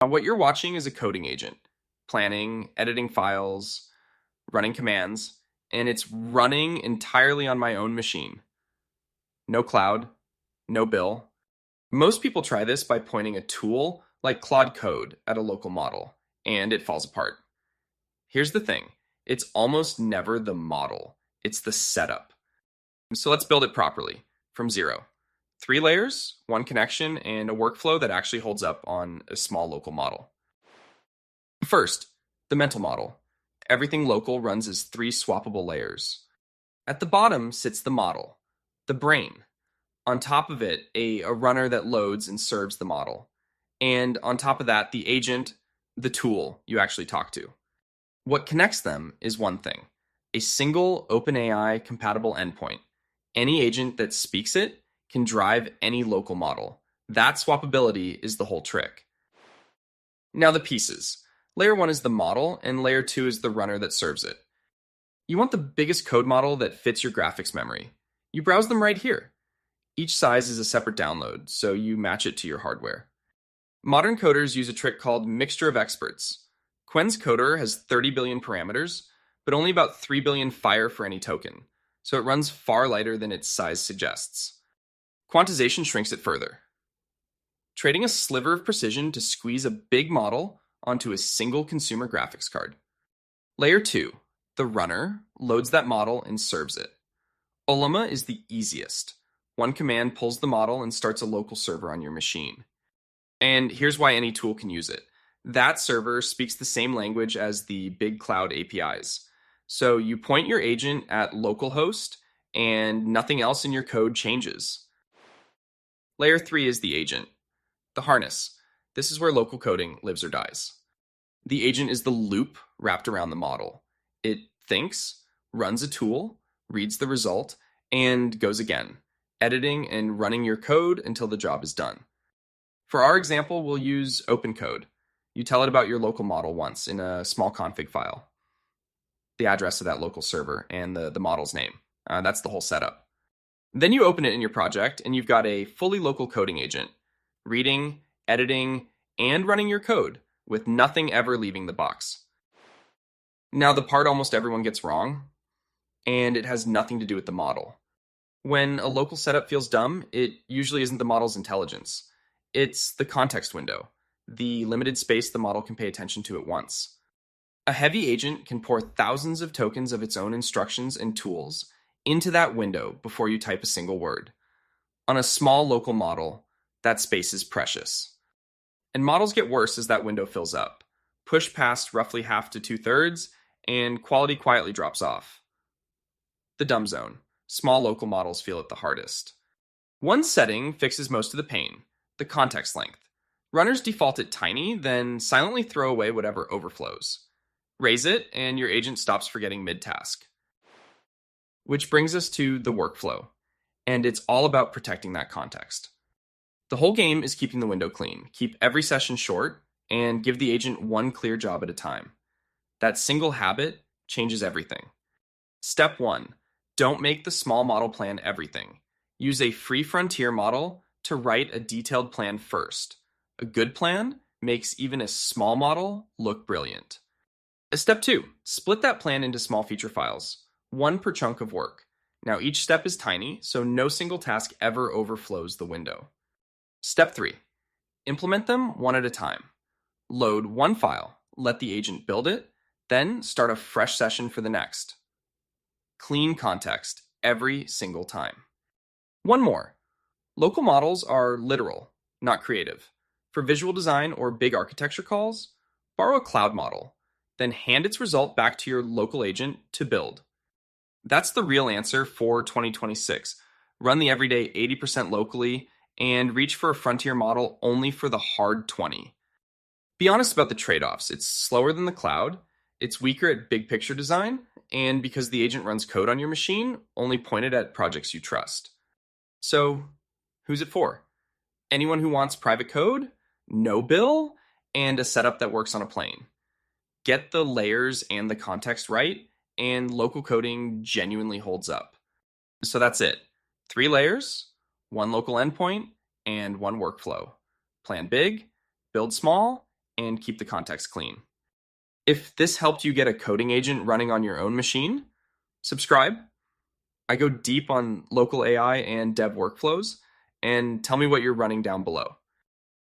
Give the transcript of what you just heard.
What you're watching is a coding agent, planning, editing files, running commands, and it's running entirely on my own machine. No cloud, no bill. Most people try this by pointing a tool like Claude Code at a local model, and it falls apart. Here's the thing, it's almost never the model, it's the setup. So let's build it properly, from zero. 3 layers, 1 connection, and a workflow that actually holds up on a small local model. First, the mental model. Everything local runs as 3 swappable layers. At the bottom sits the model, the brain. On top of it, a runner that loads and serves the model. And on top of that, the agent, the tool you actually talk to. What connects them is one thing, a single OpenAI-compatible endpoint. Any agent that speaks it can drive any local model. That swappability is the whole trick. Now the pieces. Layer 1 is the model, and layer 2 is the runner that serves it. You want the biggest code model that fits your graphics memory. You browse them right here. Each size is a separate download, so you match it to your hardware. Modern coders use a trick called mixture of experts. Qwen3-Coder has 30 billion parameters, but only about 3 billion fire for any token, so it runs far lighter than its size suggests. Quantization shrinks it further, trading a sliver of precision to squeeze a big model onto a single consumer graphics card. Layer 2, the runner, loads that model and serves it. Ollama is the easiest. One command pulls the model and starts a local server on your machine. And here's why any tool can use it. That server speaks the same language as the big cloud APIs. So you point your agent at localhost and nothing else in your code changes. Layer 3 is the agent, the harness. This is where local coding lives or dies. The agent is the loop wrapped around the model. It thinks, runs a tool, reads the result, and goes again, editing and running your code until the job is done. For our example, we'll use OpenCode. You tell it about your local model once in a small config file, the address of that local server, and the model's name. That's the whole setup. Then you open it in your project, and you've got a fully local coding agent, reading, editing, and running your code, with nothing ever leaving the box. Now, the part almost everyone gets wrong, and it has nothing to do with the model. When a local setup feels dumb, it usually isn't the model's intelligence. It's the context window, the limited space the model can pay attention to at once. A heavy agent can pour thousands of tokens of its own instructions and tools into that window before you type a single word. On a small local model, that space is precious. And models get worse as that window fills up. Push past roughly half to 2/3, and quality quietly drops off. The dumb zone. Small local models feel it the hardest. One setting fixes most of the pain, the context length. Runners default it tiny, then silently throw away whatever overflows. Raise it, and your agent stops forgetting mid-task. Which brings us to the workflow, and it's all about protecting that context. The whole game is keeping the window clean, keep every session short, and give the agent one clear job at a time. That single habit changes everything. Step 1. Don't make the small model plan everything. Use a free frontier model to write a detailed plan first. A good plan makes even a small model look brilliant. Step 2. Split that plan into small feature files, one per chunk of work. Now each step is tiny, so no single task ever overflows the window. Step 3. Implement them one at a time. Load one file, let the agent build it, then start a fresh session for the next. Clean context every single time. One more. Local models are literal, not creative. For visual design or big architecture calls, borrow a cloud model, then hand its result back to your local agent to build. That's the real answer for 2026. Run the everyday 80% locally and reach for a frontier model only for the hard 20. Be honest about the trade-offs. It's slower than the cloud, it's weaker at big picture design, and because the agent runs code on your machine, only pointed at projects you trust. So, who's it for? Anyone who wants private code, no bill, and a setup that works on a plane. Get the layers and the context right, and local coding genuinely holds up. So that's it. 3 layers, 1 local endpoint, and 1 workflow. Plan big, build small, and keep the context clean. If this helped you get a coding agent running on your own machine, subscribe. I go deep on local AI and dev workflows, and tell me what you're running down below.